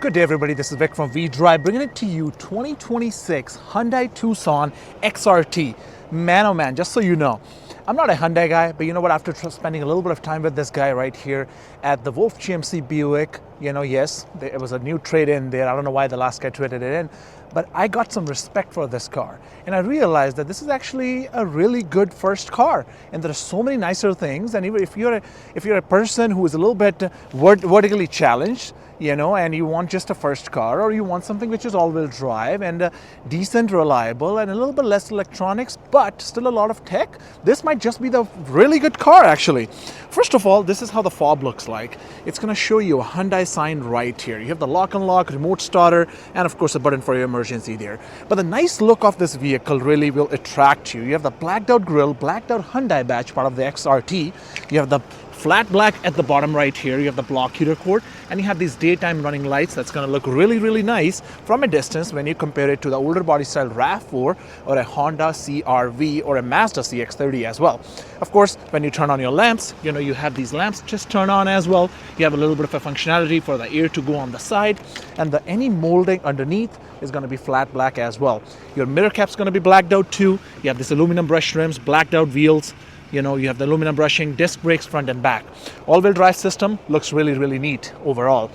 Good day everybody, this is Vic from V-Drive bringing it to you 2026 Hyundai Tucson XRT. Man oh man, just so you know, I'm not a Hyundai guy, but you know what, after spending a little bit of time with this guy right here at the Wolf GMC Buick, yes, it was a new trade-in there. I don't know why the last guy traded it in, but I got some respect for this car. And I realized that this is actually a really good first car. And there are so many nicer things. And even if you're a person who is a little bit vertically challenged, and you want just a first car, or you want something which is all-wheel drive and decent, reliable, and a little bit less electronics, but still a lot of tech, this might just be the really good car actually. First of all, this is how the fob looks like. It's going to show you a Hyundai sign right here. You have the lock and lock, remote starter, and of course a button for your emergency there. But the nice look of this vehicle really will attract you. You have the blacked out grille, blacked out Hyundai badge, part of the XRT. You have the flat black at the bottom right here. You have the block heater cord, and you have these daytime running lights. That's going to look really, really nice from a distance when you compare it to the older body style RAV4 or a Honda CR-V or a Mazda CX-30 as well. Of course, when you turn on your lamps, you have these lamps just turn on as well. You have a little bit of a functionality for the air to go on the side, and any molding underneath is going to be flat black as well. Your mirror cap's going to be blacked out too. You have this aluminum brush rims, blacked out wheels. You have the aluminum brushing, disc brakes front and back. All-wheel drive system looks really, really neat overall.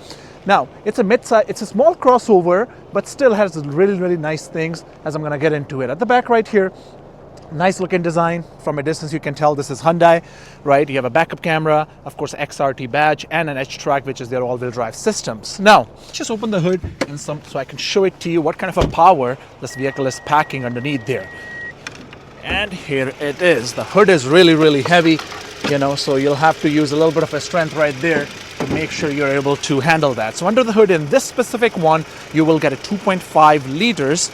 Now, it's a small crossover, but still has really, really nice things as I'm going to get into it. At the back right here, nice looking design. From a distance you can tell this is Hyundai, right? You have a backup camera, of course XRT badge, and an H-Track, which is their all-wheel drive systems. Now, just open the hood so I can show it to you what kind of a power this vehicle is packing underneath there. And here it is. The hood is really, really heavy, so you'll have to use a little bit of a strength right there to make sure you're able to handle that. So under the hood in this specific one, you will get a 2.5 liters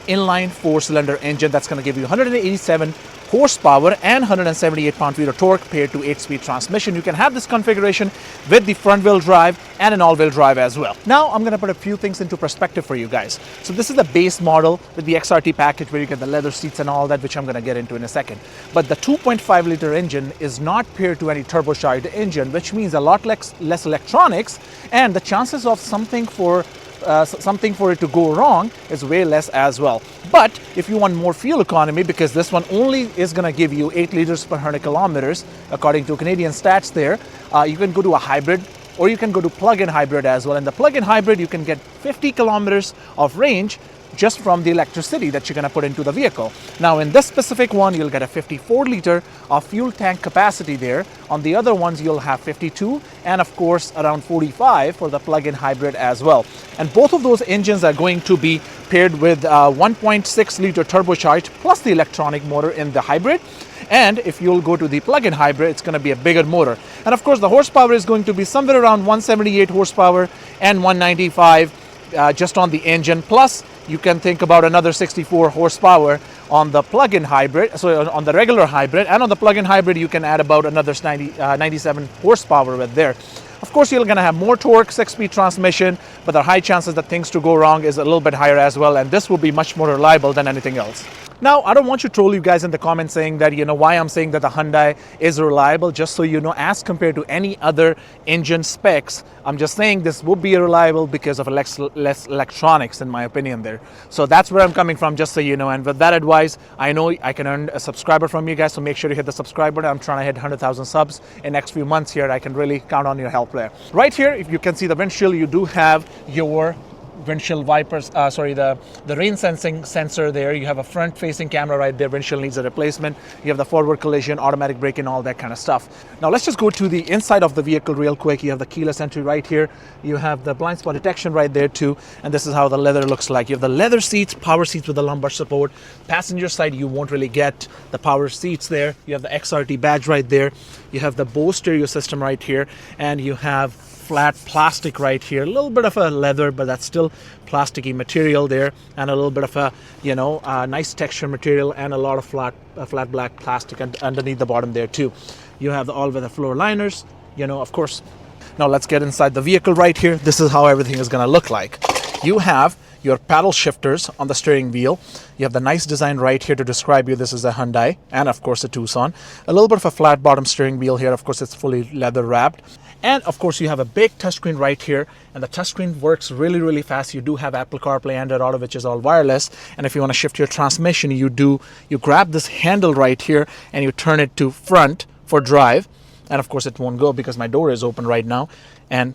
inline four-cylinder engine that's going to give you 187 horsepower and 178 pound-feet of torque paired to 8-speed transmission. You can have this configuration with the front-wheel drive and an all-wheel drive as well. Now I'm going to put a few things into perspective for you guys. So this is the base model with the XRT package where you get the leather seats and all that, which I'm going to get into in a second. But the 2.5 liter engine is not paired to any turbocharged engine, which means a lot less electronics, and the chances of something for it to go wrong is way less as well. But if you want more fuel economy, because this one only is going to give you 8 liters per 100 kilometers, according to Canadian stats there, you can go to a hybrid, or you can go to plug-in hybrid as well. In the plug-in hybrid, you can get 50 kilometers of range just from the electricity that you're going to put into the vehicle. Now in this specific one, you'll get a 54 liter of fuel tank capacity there. On the other ones, you'll have 52 and of course around 45 for the plug-in hybrid as well. And both of those engines are going to be paired with 1.6 liter turbocharged plus the electronic motor in the hybrid. And if you'll go to the plug-in hybrid, it's going to be a bigger motor. And of course, the horsepower is going to be somewhere around 178 horsepower and 195 just on the engine. Plus, you can think about another 64 horsepower on the plug-in hybrid, so on the regular hybrid, and on the plug-in hybrid, you can add about another 97 horsepower with there. Of course, you're going to have more torque, 6-speed transmission, but the high chances that things to go wrong is a little bit higher as well, and this will be much more reliable than anything else. Now, I don't want to troll you guys in the comments saying that, why I'm saying that the Hyundai is reliable, just so you know, as compared to any other engine specs. I'm just saying this would be reliable because of less electronics, in my opinion there. So that's where I'm coming from, just so you know. And with that advice, I know I can earn a subscriber from you guys, so make sure you hit the subscribe button. I'm trying to hit 100,000 subs in next few months here. I can really count on your help there. Right here, if you can see the windshield, you do have your windshield wipers, the rain sensing sensor there. You have a front facing camera right there. Windshield needs a replacement. You have the forward collision, automatic braking, all that kind of stuff. Now let's just go to the inside of the vehicle real quick. You have the keyless entry right here. You have the blind spot detection right there too. And this is how the leather looks like. You have the leather seats, power seats with the lumbar support. Passenger side, you won't really get the power seats there. You have the XRT badge right there. You have the Bose stereo system right here. And you have flat plastic right here, a little bit of a leather, but that's still plasticky material there, and a little bit of a nice texture material, and a lot of flat black plastic underneath the bottom there too. You have the all-weather floor liners, of course. Now let's get inside the vehicle right here. This is how everything is going to look like. You have your paddle shifters on the steering wheel. You have the nice design right here to describe you this is a Hyundai, and of course a Tucson. A little bit of a flat bottom steering wheel here. Of course, it's fully leather wrapped. And of course, you have a big touchscreen right here, and the touchscreen works really, really fast. You do have Apple CarPlay, Android Auto, which is all wireless. And if you want to shift your transmission, you grab this handle right here and you turn it to front for drive. And of course, it won't go because my door is open right now, and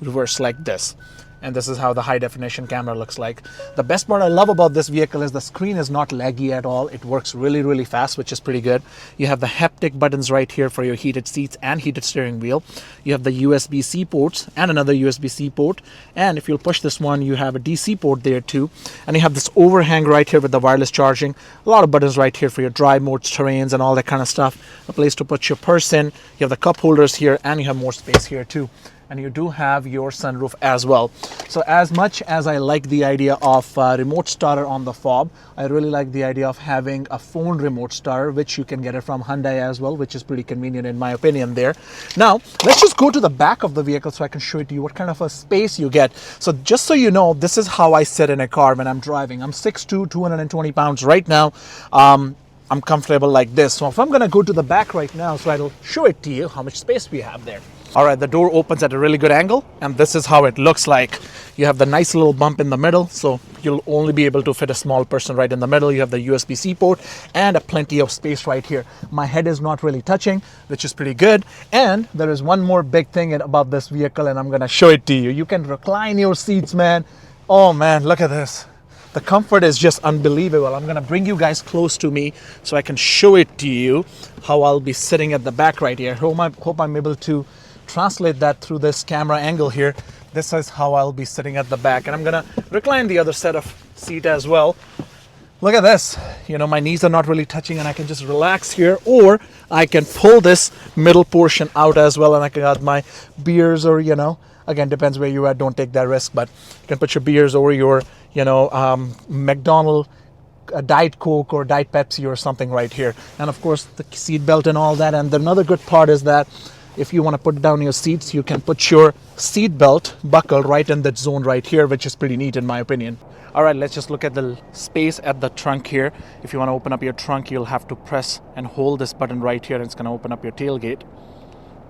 reverse like this. And this is how the high definition camera looks like. The best part I love about this vehicle is the screen is not laggy at all. It works really, really fast, which is pretty good. You have the haptic buttons right here for your heated seats and heated steering wheel. You have the USB-C ports and another USB-C port. And if you'll push this one, you have a DC port there too. And you have this overhang right here with the wireless charging. A lot of buttons right here for your drive modes, terrains, and all that kind of stuff. A place to put your purse in. You have the cup holders here, and you have more space here too. And you do have your sunroof as well. So as much as I like the idea of remote starter on the fob, I really like the idea of having a phone remote starter, which you can get it from Hyundai as well, which is pretty convenient in my opinion there. Now, let's just go to the back of the vehicle so I can show it to you what kind of a space you get. So just so you know, this is how I sit in a car when I'm driving. I'm 6'2", 220 pounds right now. I'm comfortable like this. So if I'm gonna go to the back right now, so I'll show it to you how much space we have there. All right, the door opens at a really good angle, and this is how it looks like. You have the nice little bump in the middle, so you'll only be able to fit a small person right in the middle. You have the USB-C port and plenty of space right here. My head is not really touching, which is pretty good. And there is one more big thing about this vehicle, and I'm gonna show it to you. You can recline your seats, man. Oh man, look at this. The comfort is just unbelievable. I'm gonna bring you guys close to me so I can show it to you how I'll be sitting at the back right here. Hope I'm able to translate that through this camera angle here. This is how I'll be sitting at the back, and I'm gonna recline the other set of seat as well. Look at this. You know, my knees are not really touching, and I can just relax here, or I can pull this middle portion out as well, and I can have my beers, or you know, again, depends where you are. Don't take that risk, but you can put your beers or your McDonald's Diet Coke or Diet Pepsi or something right here. And of course the seat belt and all that. And another good part is that if you want to put down your seats, you can put your seat belt buckle right in that zone right here, which is pretty neat in my opinion. All right, let's just look at the space at the trunk here. If you want to open up your trunk, you'll have to press and hold this button right here, and it's going to open up your tailgate.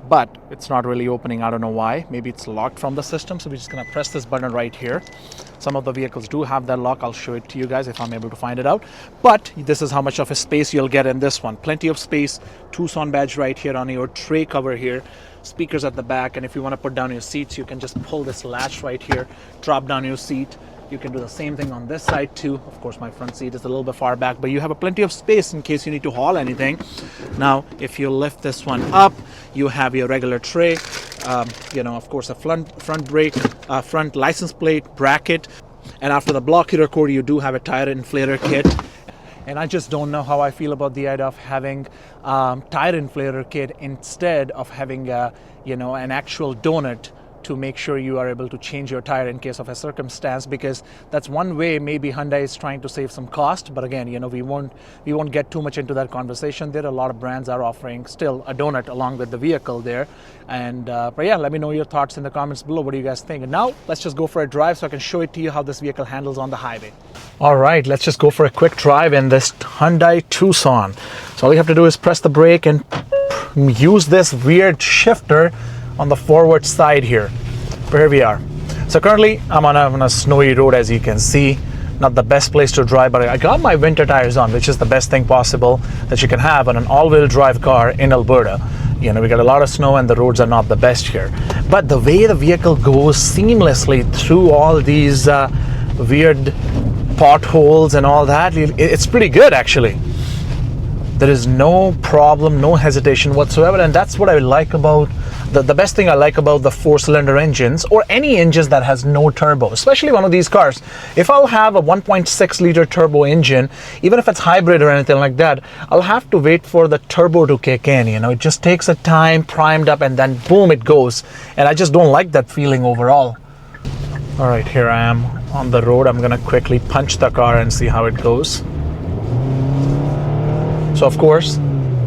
But it's not really opening. I don't know why. Maybe it's locked from the system. So we're just going to press this button right here. Some of the vehicles do have that lock. I'll show it to you guys if I'm able to find it out. But this is how much of a space you'll get in this one. Plenty of space. Tucson badge right here on your tray cover here. Speakers at the back. And if you want to put down your seats, you can just pull this latch right here. Drop down your seat. You can do the same thing on this side too. Of course, my front seat is a little bit far back, but you have a plenty of space in case you need to haul anything. Now, if you lift this one up, you have your regular tray. Of course, a front brake, front license plate, bracket. And after the block heater core, you do have a tire inflator kit. And I just don't know how I feel about the idea of having tire inflator kit instead of having an actual donut to make sure you are able to change your tire in case of a circumstance, because that's one way maybe Hyundai is trying to save some cost. But again, we won't get too much into that conversation. There are a lot of brands are offering still a donut along with the vehicle there. And but yeah, let me know your thoughts in the comments below. What do you guys think? And now let's just go for a drive so I can show it to you how this vehicle handles on the highway. All right, let's just go for a quick drive in this Hyundai Tucson. So all you have to do is press the brake and use this weird shifter on the forward side here. Here we are. So currently I'm on a snowy road, as you can see. Not the best place to drive, but I got my winter tires on, which is the best thing possible that you can have on an all-wheel drive car in Alberta. We got a lot of snow and the roads are not the best here. But the way the vehicle goes seamlessly through all these weird potholes and all that, it's pretty good actually. There is no problem, no hesitation whatsoever, and that's what I like about the best thing I like about the 4-cylinder engines, or any engines that has no turbo, especially one of these cars. If I'll have a 1.6 liter turbo engine, even if it's hybrid or anything like that, I'll have to wait for the turbo to kick in. It just takes a time, primed up, and then boom, it goes. And I just don't like that feeling overall. All right, here I am on the road. I'm gonna quickly punch the car and see how it goes. So of course,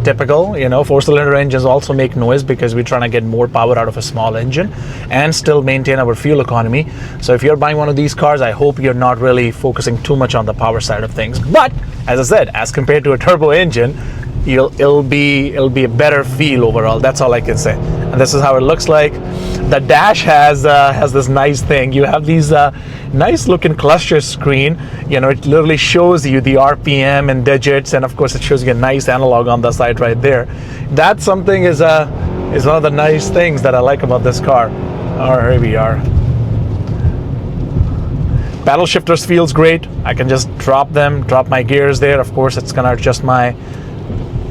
typical, 4-cylinder engines also make noise because we're trying to get more power out of a small engine and still maintain our fuel economy. So if you're buying one of these cars, I hope you're not really focusing too much on the power side of things. But as I said, as compared to a turbo engine, it'll be a better feel overall. That's all I can say. And this is how it looks like. The dash has this nice thing. You have these nice looking cluster screen. You know, it literally shows you the RPM and digits, and of course it shows you a nice analog on the side right there. That something is one of the nice things that I like about this car. Oh, here we are. Paddle shifters feels great. I can just drop my gears there. Of course, it's gonna adjust my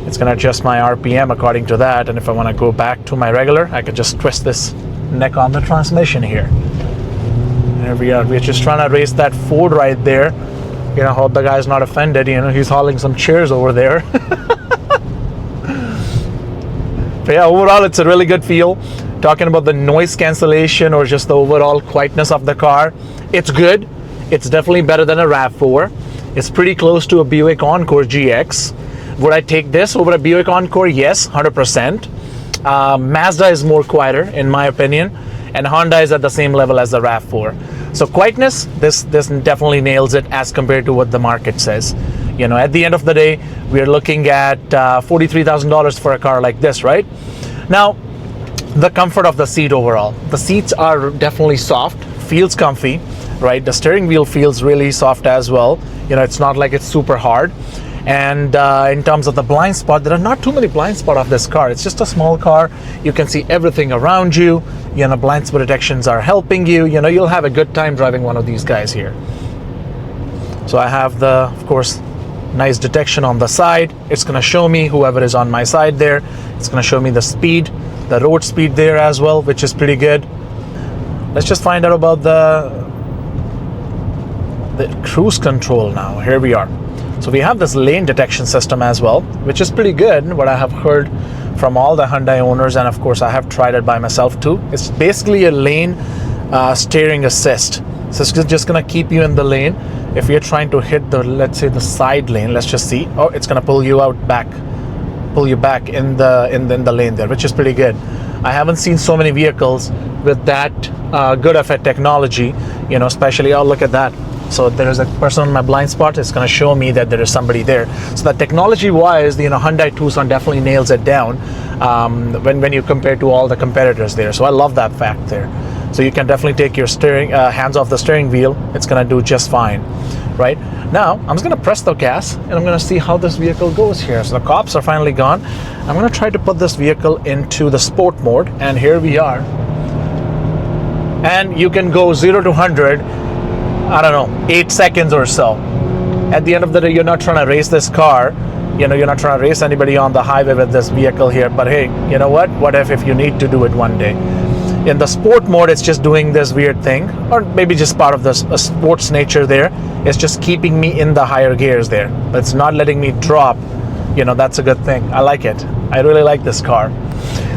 RPM according to that. And if I want to go back to my regular, I can just twist this neck on the transmission here. There we are. We're just trying to race that Ford right there. You know, hope the guy's not offended. You know, he's hauling some chairs over there. But yeah, overall, it's a really good feel. Talking about the noise cancellation or just the overall quietness of the car, it's good. It's definitely better than a RAV4. It's pretty close to a Buick Encore GX. Would I take this over a Buick Encore? Yes, 100%. Mazda is more quieter, in my opinion, and Honda is at the same level as the RAV4. So quietness, this definitely nails it as compared to what the market says. You know, at the end of the day, we're looking at $43,000 for a car like this, right? Now, the comfort of the seat overall. The seats are definitely soft, feels comfy, right? The steering wheel feels really soft as well. You know, it's not like it's super hard. And in terms of the blind spot, there are not too many blind spots of this car. It's just a small car. You can see everything around you. You know, blind spot detections are helping you. You know, you'll have a good time driving one of these guys here. So I have the, of course, nice detection on the side. It's going to show me whoever is on my side there. It's going to show me the speed, the road speed there as well, which is pretty good. Let's just find out about the cruise control now. Here we are. So we have this lane detection system as well, which is pretty good, what I have heard from all the Hyundai owners, and of course I have tried it by myself too. It's basically a lane steering assist. So it's just gonna keep you in the lane. If you're trying to hit the, let's say, the side lane, let's just see. Oh, it's gonna pull you back in the lane there, which is pretty good. I haven't seen so many vehicles with that good of a technology, you know, especially, oh, look at that. So there is a person on my blind spot. It's going to show me that there is somebody there. So that technology-wise, you know, Hyundai Tucson definitely nails it down when you compare to all the competitors there. So I love that fact there. So you can definitely take your hands off the steering wheel. It's going to do just fine, right? Now I'm just going to press the gas and I'm going to see how this vehicle goes here. So the cops are finally gone. I'm going to try to put this vehicle into the sport mode, and here we are. And you can go 0 to 100. I don't know, 8 seconds or so. At the end of the day, you're not trying to race this car. You know, you're not trying to race anybody on the highway with this vehicle here. But hey, you know what? What if you need to do it one day? In the sport mode, it's just doing this weird thing, or maybe just part of this sports nature there. It's just keeping me in the higher gears there. But it's not letting me drop. You know, that's a good thing. I like it. I really like this car.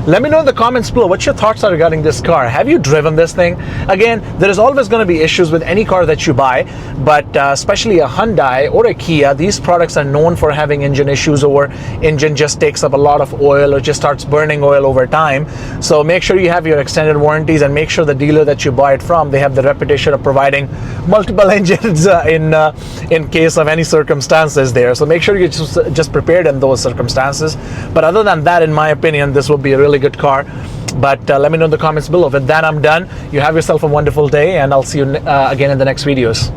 Let me know in the comments below what your thoughts are regarding this car. Have you driven this thing? Again, there is always going to be issues with any car that you buy, but especially a Hyundai or a Kia, these products are known for having engine issues, or engine just takes up a lot of oil or just starts burning oil over time. So make sure you have your extended warranties, and make sure the dealer that you buy it from, they have the reputation of providing multiple engines in case of any circumstances there. So make sure you're just prepared in those circumstances. But other than that, in my opinion, this will be a really good car. But let me know in the comments below. With that, I'm done. You have yourself a wonderful day, and I'll see you again in the next videos.